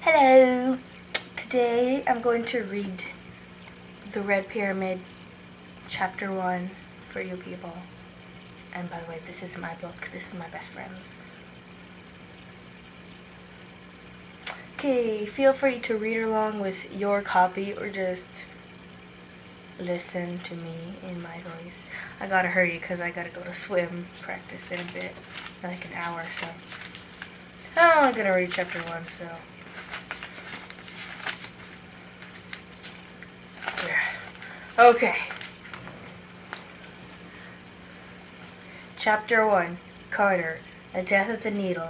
Hello! Today I'm going to read The Red Pyramid, Chapter 1 for you people. And by the way, this isn't my book, this is my best friend's. Okay, feel free to read along with your copy or just listen to me in my voice. I gotta hurry because I gotta go to swim practice in a bit, like an hour, so. I'm only gonna read Chapter 1, so. Okay. Chapter 1, Carter, A Death of the Needle.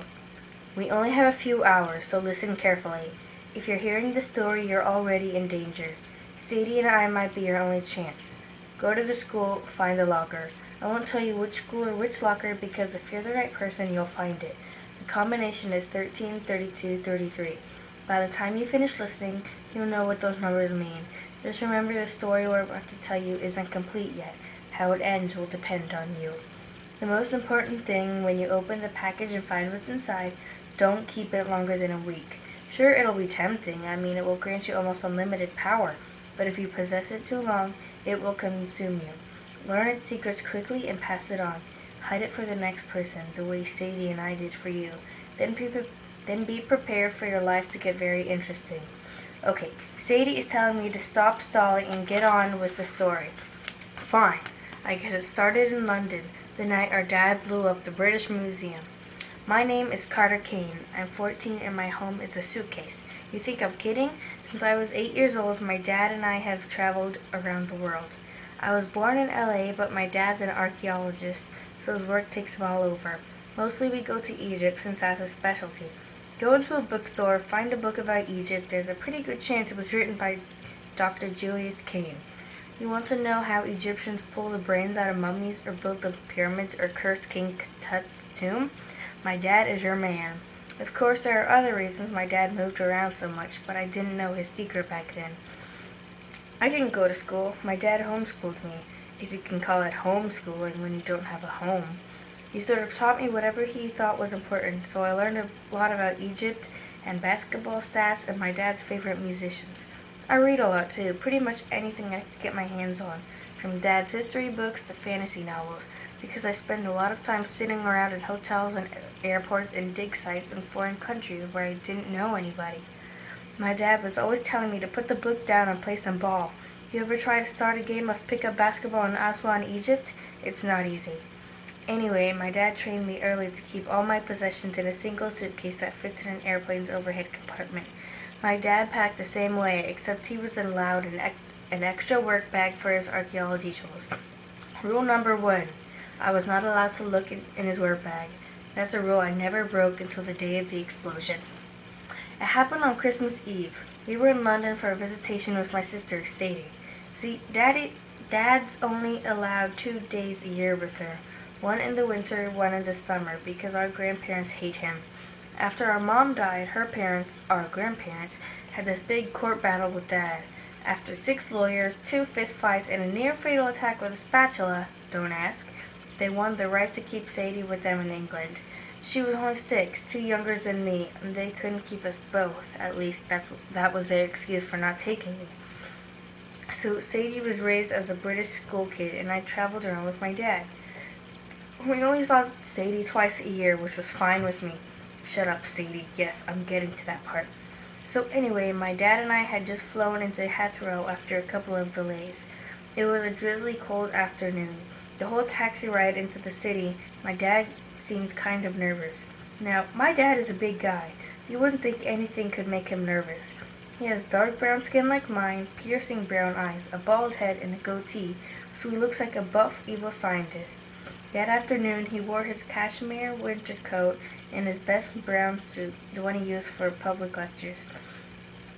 We only have a few hours, so listen carefully. If you're hearing the story, you're already in danger. Sadie and I might be your only chance. Go to the school, find the locker. I won't tell you which school or which locker because if you're the right person, you'll find it. The combination is 13, 32, 33. By the time you finish listening, you'll know what those numbers mean. Just remember the story we're about to tell you isn't complete yet. How it ends will depend on you. The most important thing when you open the package and find what's inside, don't keep it longer than a week. Sure, it'll be tempting. It will grant you almost unlimited power. But if you possess it too long, it will consume you. Learn its secrets quickly and pass it on. Hide it for the next person, the way Sadie and I did for you. Then be prepared for your life to get very interesting. Okay, Sadie is telling me to stop stalling and get on with the story. Fine. I guess it started in London, the night our dad blew up the British Museum. My name is Carter Kane. I'm 14 and my home is a suitcase. You think I'm kidding? Since I was 8 years old, my dad and I have traveled around the world. I was born in LA, but my dad's an archaeologist, so his work takes him all over. Mostly we go to Egypt since that's his specialty. Go into a bookstore, find a book about Egypt. There's a pretty good chance it was written by Dr. Julius Cain. You want to know how Egyptians pull the brains out of mummies or built the pyramids or cursed King Tut's tomb? My dad is your man. Of course, there are other reasons my dad moved around so much, but I didn't know his secret back then. I didn't go to school. My dad homeschooled me, if you can call it homeschooling when you don't have a home. He sort of taught me whatever he thought was important, so I learned a lot about Egypt and basketball stats and my dad's favorite musicians. I read a lot too, pretty much anything I could get my hands on, from dad's history books to fantasy novels, because I spend a lot of time sitting around in hotels and airports and dig sites in foreign countries where I didn't know anybody. My dad was always telling me to put the book down and play some ball. You ever try to start a game of pickup basketball in Aswan, Egypt? It's not easy. Anyway, my dad trained me early to keep all my possessions in a single suitcase that fits in an airplane's overhead compartment. My dad packed the same way, except he was allowed an extra work bag for his archaeology tools. Rule number 1. I was not allowed to look in his work bag. That's a rule I never broke until the day of the explosion. It happened on Christmas Eve. We were in London for a visitation with my sister, Sadie. See, Dad's only allowed 2 days a year with her. One in the winter, one in the summer, because our grandparents hate him. After our mom died, her parents, our grandparents, had this big court battle with Dad. After 6 lawyers, 2 fistfights, and a near-fatal attack with a spatula, don't ask, they won the right to keep Sadie with them in England. She was only 6, 2 younger than me, and they couldn't keep us both. At least that was their excuse for not taking me. So Sadie was raised as a British school kid, and I traveled around with my dad. We only saw Sadie twice a year, which was fine with me. Shut up, Sadie. Yes, I'm getting to that part. So anyway, my dad and I had just flown into Heathrow after a couple of delays. It was a drizzly cold afternoon. The whole taxi ride into the city, my dad seemed kind of nervous. Now, my dad is a big guy. You wouldn't think anything could make him nervous. He has dark brown skin like mine, piercing brown eyes, a bald head, and a goatee, so he looks like a buff, evil scientist. That afternoon, he wore his cashmere winter coat and his best brown suit, the one he used for public lectures.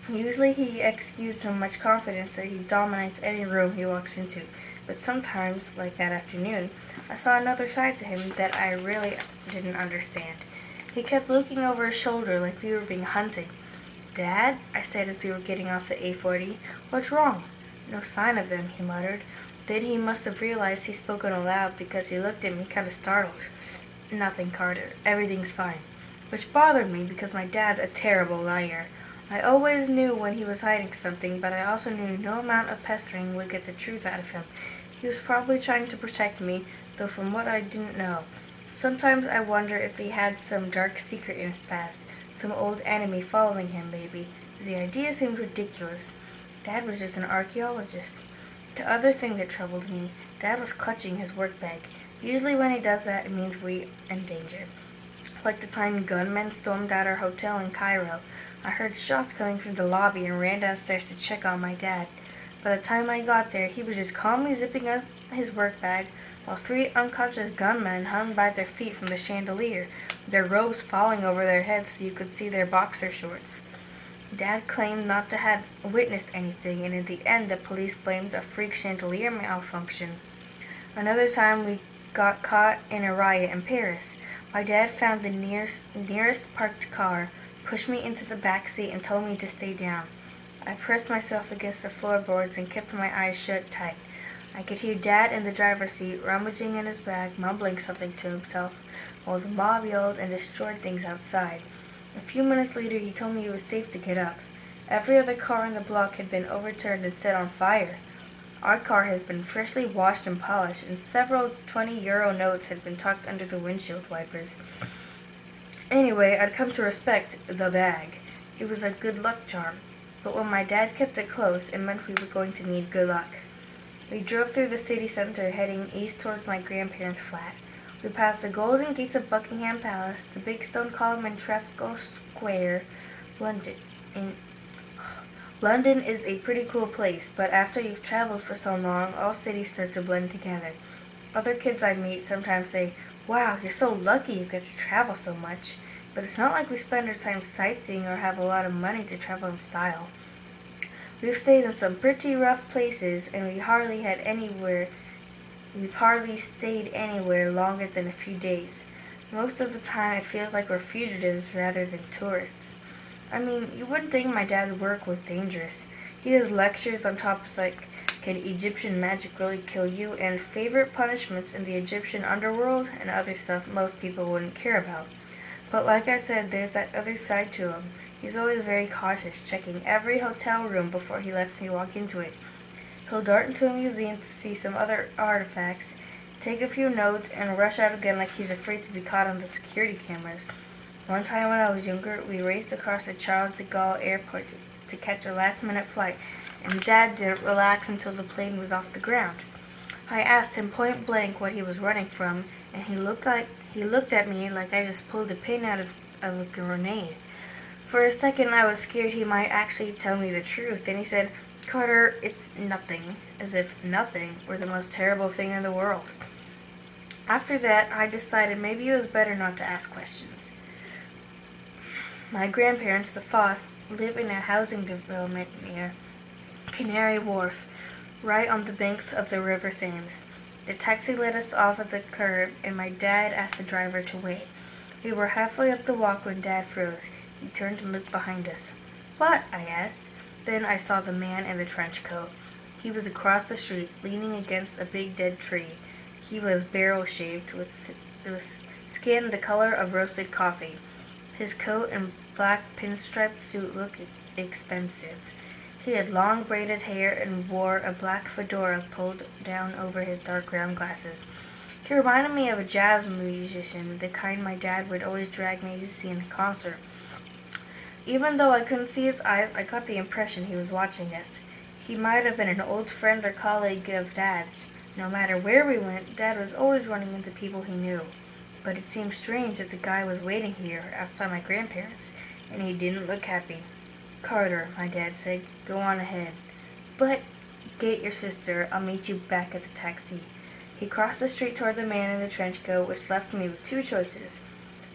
Usually he exudes so much confidence that he dominates any room he walks into, but sometimes, like that afternoon, I saw another side to him that I really didn't understand. He kept looking over his shoulder like we were being hunted. "Dad," I said as we were getting off the A40, "what's wrong?" "No sign of them," he muttered. Then he must have realized he'd spoken aloud because he looked at me kind of startled. "Nothing, Carter. Everything's fine." Which bothered me because my dad's a terrible liar. I always knew when he was hiding something, but I also knew no amount of pestering would get the truth out of him. He was probably trying to protect me, though from what I didn't know. Sometimes I wonder if he had some dark secret in his past, some old enemy following him, maybe. The idea seemed ridiculous. Dad was just an archaeologist. The other thing that troubled me, Dad was clutching his work bag. Usually when he does that, it means we're in danger. Like the time gunmen stormed out our hotel in Cairo. I heard shots coming from the lobby and ran downstairs to check on my dad. By the time I got there, he was just calmly zipping up his work bag, while 3 unconscious gunmen hung by their feet from the chandelier, their robes falling over their heads so you could see their boxer shorts. Dad claimed not to have witnessed anything, and in the end the police blamed a freak chandelier malfunction. Another time we got caught in a riot in Paris. My dad found the nearest parked car, pushed me into the back seat, and told me to stay down. I pressed myself against the floorboards and kept my eyes shut tight. I could hear Dad in the driver's seat, rummaging in his bag, mumbling something to himself, while the mob yelled and destroyed things outside. A few minutes later, he told me it was safe to get up. Every other car on the block had been overturned and set on fire. Our car has been freshly washed and polished, and several 20-euro notes had been tucked under the windshield wipers. Anyway, I'd come to respect the bag. It was a good luck charm. But when my dad kept it close, it meant we were going to need good luck. We drove through the city center, heading east towards my grandparents' flat. We passed the golden gates of Buckingham Palace, the big stone column in Trafalgar Square, London. London is a pretty cool place, but after you've traveled for so long, all cities start to blend together. Other kids I meet sometimes say, "Wow, you're so lucky you get to travel so much." But it's not like we spend our time sightseeing or have a lot of money to travel in style. We've stayed in some pretty rough places, and we've hardly stayed anywhere longer than a few days. Most of the time it feels like we're fugitives rather than tourists. I mean, you wouldn't think my dad's work was dangerous. He does lectures on topics like, can Egyptian magic really kill you, and favorite punishments in the Egyptian underworld, and other stuff most people wouldn't care about. But like I said, there's that other side to him. He's always very cautious, checking every hotel room before he lets me walk into it. He'll dart into a museum to see some other artifacts, take a few notes, and rush out again like he's afraid to be caught on the security cameras. One time when I was younger, we raced across the Charles de Gaulle airport to catch a last-minute flight, and Dad didn't relax until the plane was off the ground. I asked him point blank what he was running from, and he looked at me like I just pulled a pin out of a grenade. For a second I was scared he might actually tell me the truth, and he said, "Carter, it's nothing," as if nothing were the most terrible thing in the world. After that, I decided maybe it was better not to ask questions. My grandparents, the Foss, live in a housing development near Canary Wharf, right on the banks of the River Thames. The taxi let us off at the curb, and my dad asked the driver to wait. We were halfway up the walk when Dad froze. He turned and looked behind us. "What?" I asked. Then I saw the man in the trench coat. He was across the street, leaning against a big dead tree. He was barrel-shaved, with skin the color of roasted coffee. His coat and black pinstriped suit looked expensive. He had long braided hair and wore a black fedora pulled down over his dark round glasses. He reminded me of a jazz musician, the kind my dad would always drag me to see in a concert. Even though I couldn't see his eyes, I got the impression he was watching us. He might have been an old friend or colleague of Dad's. No matter where we went, Dad was always running into people he knew. But it seemed strange that the guy was waiting here, outside my grandparents, and he didn't look happy. "Carter," my dad said, "go on ahead. But get your sister. I'll meet you back at the taxi." He crossed the street toward the man in the trench coat, which left me with two choices.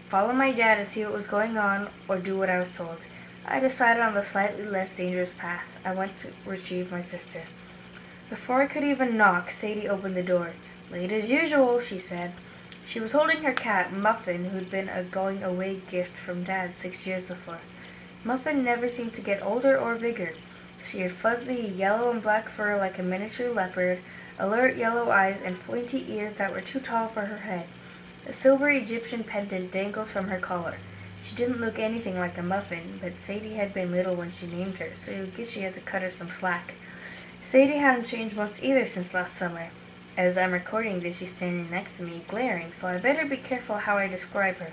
Follow my dad and see what was going on, or do what I was told. I decided on the slightly less dangerous path. I went to retrieve my sister. Before I could even knock, Sadie opened the door. "Late as usual," she said. She was holding her cat, Muffin, who'd been a going-away gift from Dad 6 years before. Muffin never seemed to get older or bigger. She had fuzzy yellow and black fur like a miniature leopard, alert yellow eyes, and pointy ears that were too tall for her head. A silver Egyptian pendant dangled from her collar. She didn't look anything like a muffin, but Sadie had been little when she named her, so I guess she had to cut her some slack. Sadie hadn't changed much either since last summer. As I'm recording this, she's standing next to me, glaring, so I better be careful how I describe her.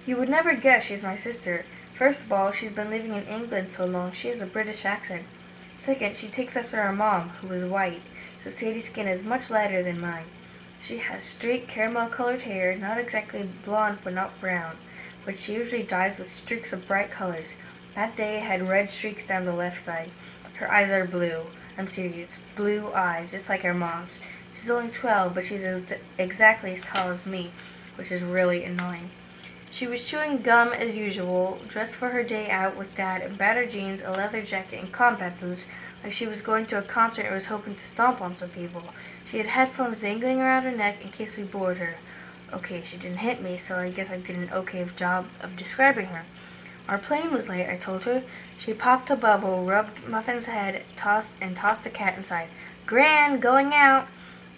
You would never guess she's my sister. First of all, she's been living in England so long, she has a British accent. Second, she takes after our mom, who is white, so Sadie's skin is much lighter than mine. She has straight caramel-colored hair, not exactly blonde but not brown, which she usually dyes with streaks of bright colors. That day it had red streaks down the left side. Her eyes are blue. I'm serious. Blue eyes, just like her mom's. She's only 12, but she's exactly as tall as me, which is really annoying. She was chewing gum as usual, dressed for her day out with Dad in battered jeans, a leather jacket, and combat boots, like she was going to a concert and was hoping to stomp on some people. She had headphones dangling around her neck in case we bored her. Okay, she didn't hit me, so I guess I did an okay job of describing her. Our plane was late, I told her. She popped a bubble, rubbed Muffin's head, tossed the cat inside. Gran, going out!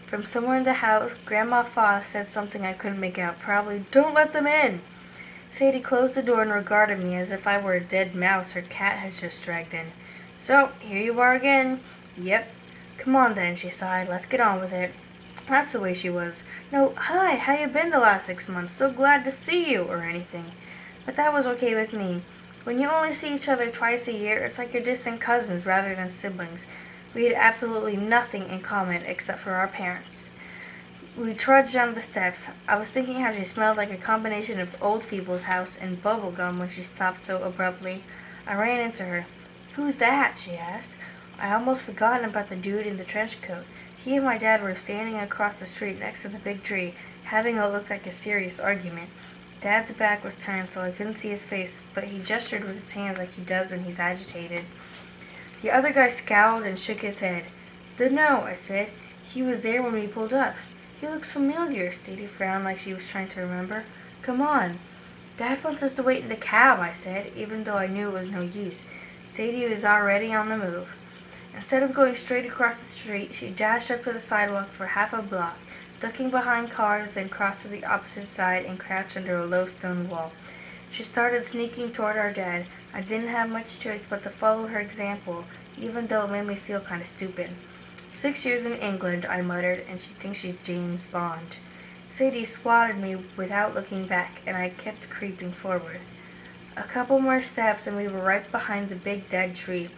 From somewhere in the house, Grandma Foss said something I couldn't make out, probably, "Don't let them in!" Sadie closed the door and regarded me as if I were a dead mouse her cat had just dragged in. So, here you are again. Yep. Come on then, she sighed. Let's get on with it. That's the way she was. No, hi, how you been the last 6 months? So glad to see you, or anything. But that was okay with me. When you only see each other twice a year, it's like you're distant cousins rather than siblings. We had absolutely nothing in common except for our parents. We trudged down the steps. I was thinking how she smelled like a combination of old people's house and bubble gum when she stopped so abruptly. I ran into her. "Who's that?" she asked. I almost forgotten about the dude in the trench coat. He and my dad were standing across the street next to the big tree, having what looked like a serious argument. Dad's back was turned so I couldn't see his face, but he gestured with his hands like he does when he's agitated. The other guy scowled and shook his head. "Dunno," I said. "He was there when we pulled up." "He looks familiar." Sadie frowned like she was trying to remember. "Come on." "Dad wants us to wait in the cab," I said, even though I knew it was no use. Sadie was already on the move. Instead of going straight across the street, she dashed up to the sidewalk for half a block, ducking behind cars, then crossed to the opposite side and crouched under a low stone wall. She started sneaking toward our dad. I didn't have much choice but to follow her example, even though it made me feel kind of stupid. 6 years in England, I muttered, and she thinks she's James Bond. Sadie swatted me without looking back, and I kept creeping forward. A couple more steps, and we were right behind the big dead tree.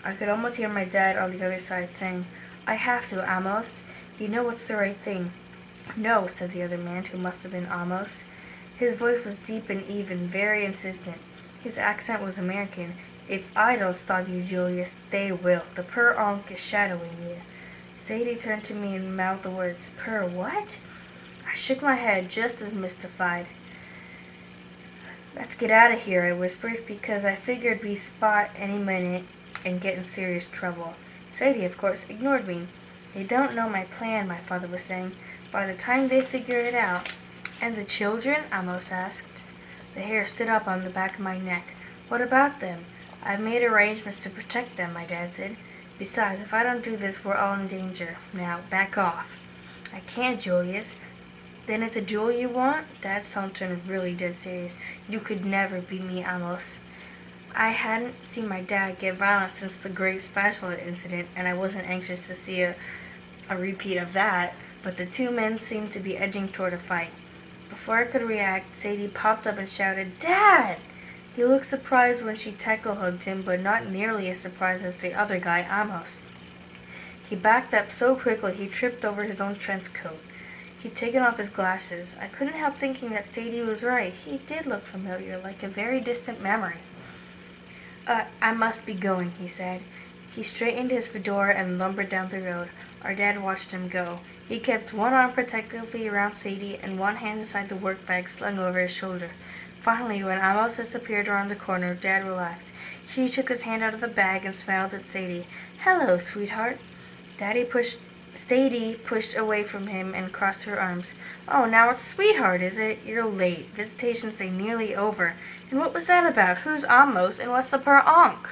I could almost hear my dad on the other side saying, "I have to, Amos. You know what's the right thing." "No," said the other man, who must have been Amos. His voice was deep and even, very insistent. His accent was American. "If I don't stop you, Julius, they will. The per onk is shadowing you." Sadie turned to me and mouthed the words, "Per what?" I shook my head, just as mystified. "Let's get out of here," I whispered, because I figured we'd spot any minute and get in serious trouble. Sadie, of course, ignored me. "They don't know my plan," my father was saying. "By the time they figure it out." "And the children?" Amos asked. The hair stood up on the back of my neck. "What about them?" "I've made arrangements to protect them," my dad said. "Besides, if I don't do this, we're all in danger. Now, back off." "I can't, Julius." "Then it's a duel you want?" Dad's tone turned really dead serious. "You could never beat me, Amos." I hadn't seen my dad get violent since the Great Spatula incident, and I wasn't anxious to see a repeat of that, but the two men seemed to be edging toward a fight. Before I could react, Sadie popped up and shouted, "Dad!" He looked surprised when she tackle-hugged him, but not nearly as surprised as the other guy, Amos. He backed up so quickly he tripped over his own trench coat. He'd taken off his glasses. I couldn't help thinking that Sadie was right. He did look familiar, like a very distant memory. I must be going," he said. He straightened his fedora and lumbered down the road. Our dad watched him go. He kept one arm protectively around Sadie and one hand inside the work bag slung over his shoulder. Finally, when Amos disappeared around the corner, Dad relaxed. He took his hand out of the bag and smiled at Sadie. "Hello, sweetheart." Sadie pushed away from him and crossed her arms. "Oh, now it's sweetheart, is it? You're late. Visitation's nearly over. And what was that about? Who's Amos, and what's the per onk?"